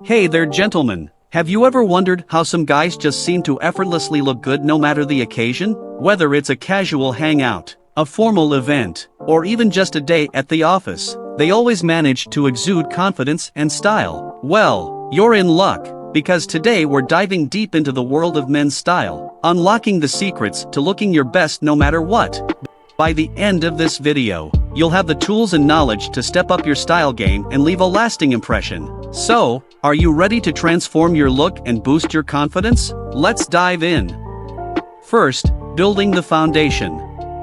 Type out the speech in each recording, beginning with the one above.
Hey there, gentlemen. Have you ever wondered how some guys just seem to effortlessly look good no matter the occasion? Whether it's a casual hangout, a formal event, or even just a day at the office, they always manage to exude confidence and style. Well, you're in luck, because today we're diving deep into the world of men's style, unlocking the secrets to looking your best no matter what. By the end of this video, you'll have the tools and knowledge to step up your style game and leave a lasting impression. So, are you ready to transform your look and boost your confidence? Let's dive in. First, building the foundation.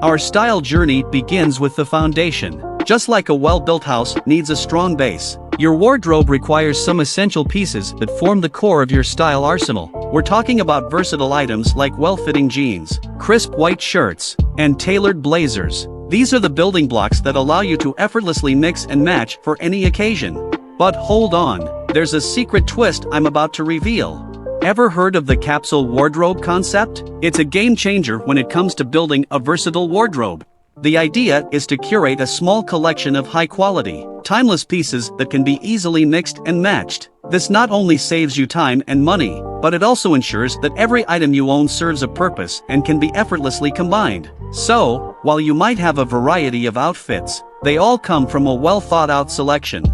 Our style journey begins with the foundation. Just like a well-built house needs a strong base, your wardrobe requires some essential pieces that form the core of your style arsenal. We're talking about versatile items like well-fitting jeans, crisp white shirts, and tailored blazers. These are the building blocks that allow you to effortlessly mix and match for any occasion. But hold on, there's a secret twist I'm about to reveal. Ever heard of the capsule wardrobe concept? It's a game changer when it comes to building a versatile wardrobe. The idea is to curate a small collection of high-quality, timeless pieces that can be easily mixed and matched. This not only saves you time and money, but it also ensures that every item you own serves a purpose and can be effortlessly combined. So, while you might have a variety of outfits, they all come from a well-thought-out selection.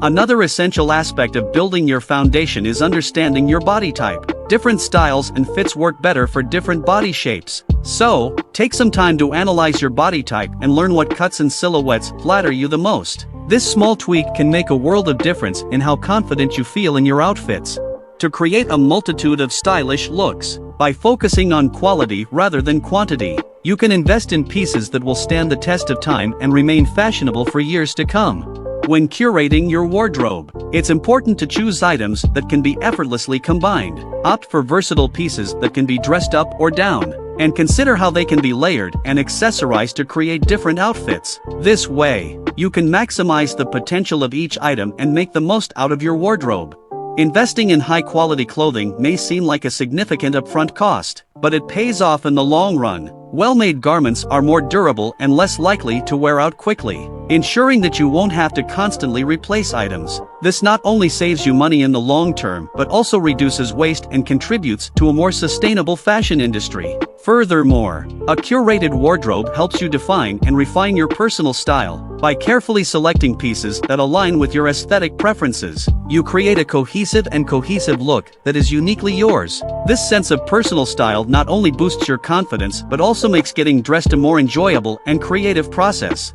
Another essential aspect of building your foundation is understanding your body type. Different styles and fits work better for different body shapes. So, take some time to analyze your body type and learn what cuts and silhouettes flatter you the most. This small tweak can make a world of difference in how confident you feel in your outfits. To create a multitude of stylish looks, by focusing on quality rather than quantity, you can invest in pieces that will stand the test of time and remain fashionable for years to come. When curating your wardrobe, it's important to choose items that can be effortlessly combined. Opt for versatile pieces that can be dressed up or down, and consider how they can be layered and accessorized to create different outfits. This way, you can maximize the potential of each item and make the most out of your wardrobe. Investing in high-quality clothing may seem like a significant upfront cost, but it pays off in the long run. Well-made garments are more durable and less likely to wear out quickly, ensuring that you won't have to constantly replace items. This not only saves you money in the long term but also reduces waste and contributes to a more sustainable fashion industry. Furthermore, a curated wardrobe helps you define and refine your personal style. By carefully selecting pieces that align with your aesthetic preferences, you create a cohesive look that is uniquely yours. This sense of personal style not only boosts your confidence but also makes getting dressed a more enjoyable and creative process.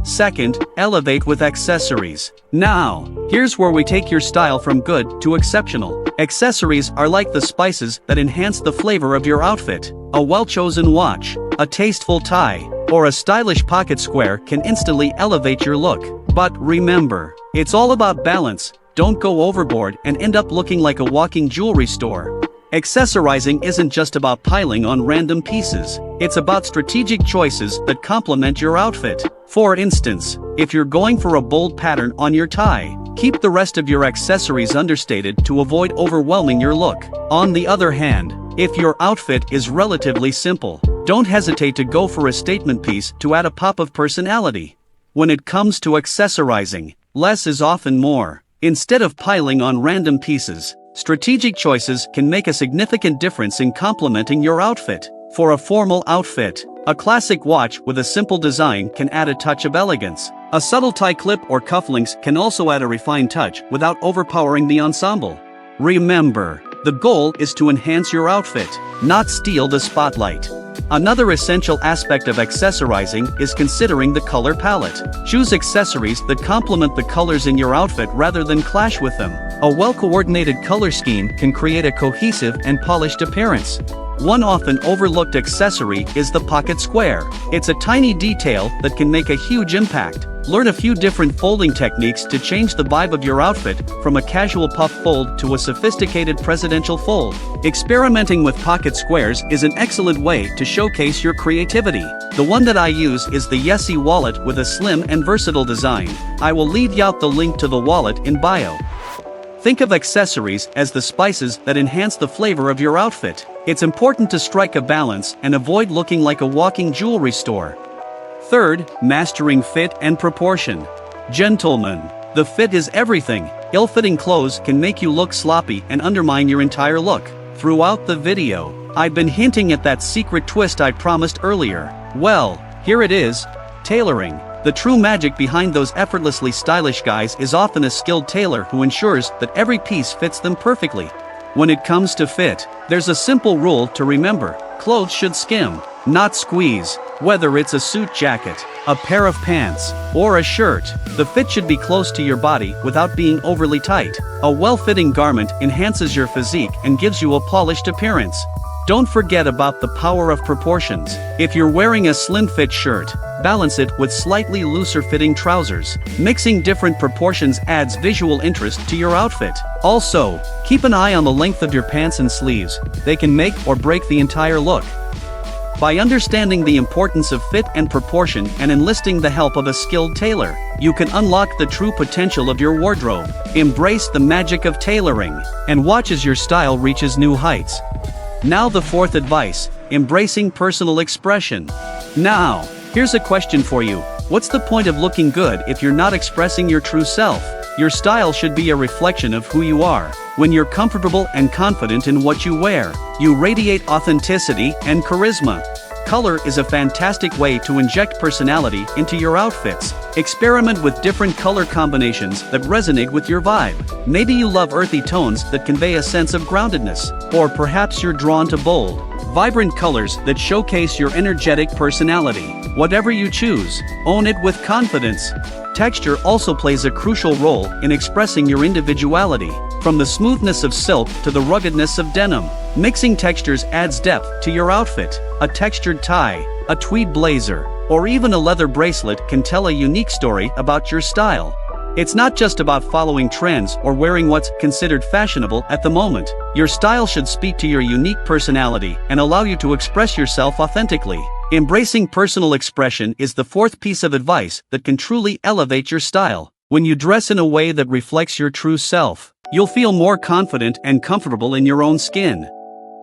Second, elevate with accessories. Now, here's where we take your style from good to exceptional. Accessories are like the spices that enhance the flavor of your outfit. A well-chosen watch, a tasteful tie, or a stylish pocket square can instantly elevate your look. But remember, it's all about balance. Don't go overboard and end up looking like a walking jewelry store. Accessorizing isn't just about piling on random pieces. It's about strategic choices that complement your outfit. For instance, if you're going for a bold pattern on your tie, keep the rest of your accessories understated to avoid overwhelming your look. On the other hand, if your outfit is relatively simple, don't hesitate to go for a statement piece to add a pop of personality. When it comes to accessorizing, less is often more. Instead of piling on random pieces, strategic choices can make a significant difference in complementing your outfit. For a formal outfit, a classic watch with a simple design can add a touch of elegance. A subtle tie clip or cufflinks can also add a refined touch without overpowering the ensemble. Remember, the goal is to enhance your outfit, not steal the spotlight. Another essential aspect of accessorizing is considering the color palette. Choose accessories that complement the colors in your outfit rather than clash with them. A well-coordinated color scheme can create a cohesive and polished appearance. One often overlooked accessory is the pocket square. It's a tiny detail that can make a huge impact. Learn a few different folding techniques to change the vibe of your outfit, from a casual puff fold to a sophisticated presidential fold. Experimenting with pocket squares is an excellent way to showcase your creativity. The one that I use is the Yesy wallet with a slim and versatile design. I will leave out the link to the wallet in bio. Think of accessories as the spices that enhance the flavor of your outfit. It's important to strike a balance and avoid looking like a walking jewelry store. Third, mastering fit and proportion. Gentlemen, The fit is everything. Ill-fitting clothes can make you look sloppy and undermine your entire look. Throughout the video, I've been hinting at that secret twist I promised earlier. Well, here it is. Tailoring. The true magic behind those effortlessly stylish guys is often a skilled tailor who ensures that every piece fits them perfectly. When it comes to fit, there's a simple rule to remember. Clothes should skim, not squeeze. Whether it's a suit jacket, a pair of pants, or a shirt, the fit should be close to your body without being overly tight. A well-fitting garment enhances your physique and gives you a polished appearance. Don't forget about the power of proportions. If you're wearing a slim-fit shirt, balance it with slightly looser-fitting trousers. Mixing different proportions adds visual interest to your outfit. Also, keep an eye on the length of your pants and sleeves. They can make or break the entire look. By understanding the importance of fit and proportion and enlisting the help of a skilled tailor, you can unlock the true potential of your wardrobe. Embrace the magic of tailoring, and watch as your style reaches new heights. Now the fourth advice, embracing personal expression. Now, here's a question for you. What's the point of looking good if you're not expressing your true self? Your style should be a reflection of who you are. When you're comfortable and confident in what you wear, you radiate authenticity and charisma. Color is a fantastic way to inject personality into your outfits. Experiment with different color combinations that resonate with your vibe. Maybe you love earthy tones that convey a sense of groundedness, or perhaps you're drawn to bold, vibrant colors that showcase your energetic personality. Whatever you choose, own it with confidence. Texture also plays a crucial role in expressing your individuality. From the smoothness of silk to the ruggedness of denim, mixing textures adds depth to your outfit. A textured tie, a tweed blazer, or even a leather bracelet can tell a unique story about your style. It's not just about following trends or wearing what's considered fashionable at the moment. Your style should speak to your unique personality and allow you to express yourself authentically. Embracing personal expression is the fourth piece of advice that can truly elevate your style. When you dress in a way that reflects your true self, you'll feel more confident and comfortable in your own skin.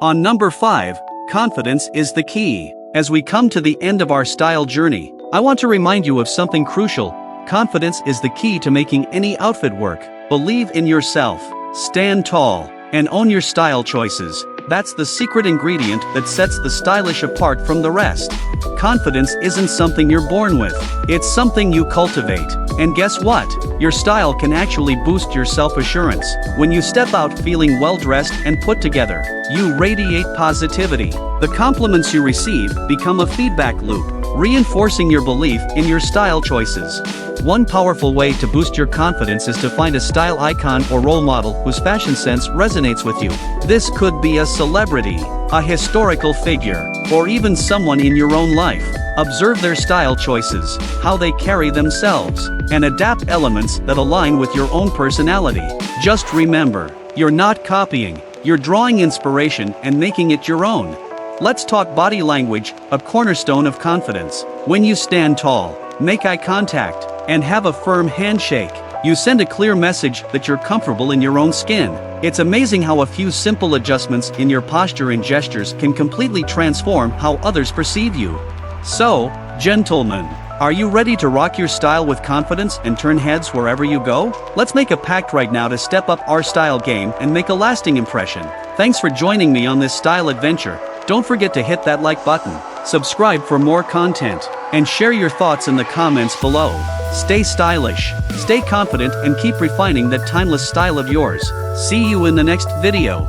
On number 5, confidence is the key. As we come to the end of our style journey, I want to remind you of something crucial. Confidence is the key to making any outfit work. Believe in yourself, stand tall, and own your style choices. That's the secret ingredient that sets the stylish apart from the rest. Confidence isn't something you're born with, it's something you cultivate. And guess what? Your style can actually boost your self-assurance. When you step out feeling well-dressed and put together, you radiate positivity. The compliments you receive become a feedback loop, reinforcing your belief in your style choices. One powerful way to boost your confidence is to find a style icon or role model whose fashion sense resonates with you. This could be a celebrity, a historical figure, or even someone in your own life. Observe their style choices, how they carry themselves, and adapt elements that align with your own personality. Just remember, you're not copying, you're drawing inspiration and making it your own. Let's talk body language, a cornerstone of confidence. When you stand tall, make eye contact, and have a firm handshake, you send a clear message that you're comfortable in your own skin. It's amazing how a few simple adjustments in your posture and gestures can completely transform how others perceive you. So, gentlemen, are you ready to rock your style with confidence and turn heads wherever you go? Let's make a pact right now to step up our style game and make a lasting impression. Thanks for joining me on this style adventure. Don't forget to hit that like button, subscribe for more content, and share your thoughts in the comments below. Stay stylish, stay confident, and keep refining that timeless style of yours. See you in the next video.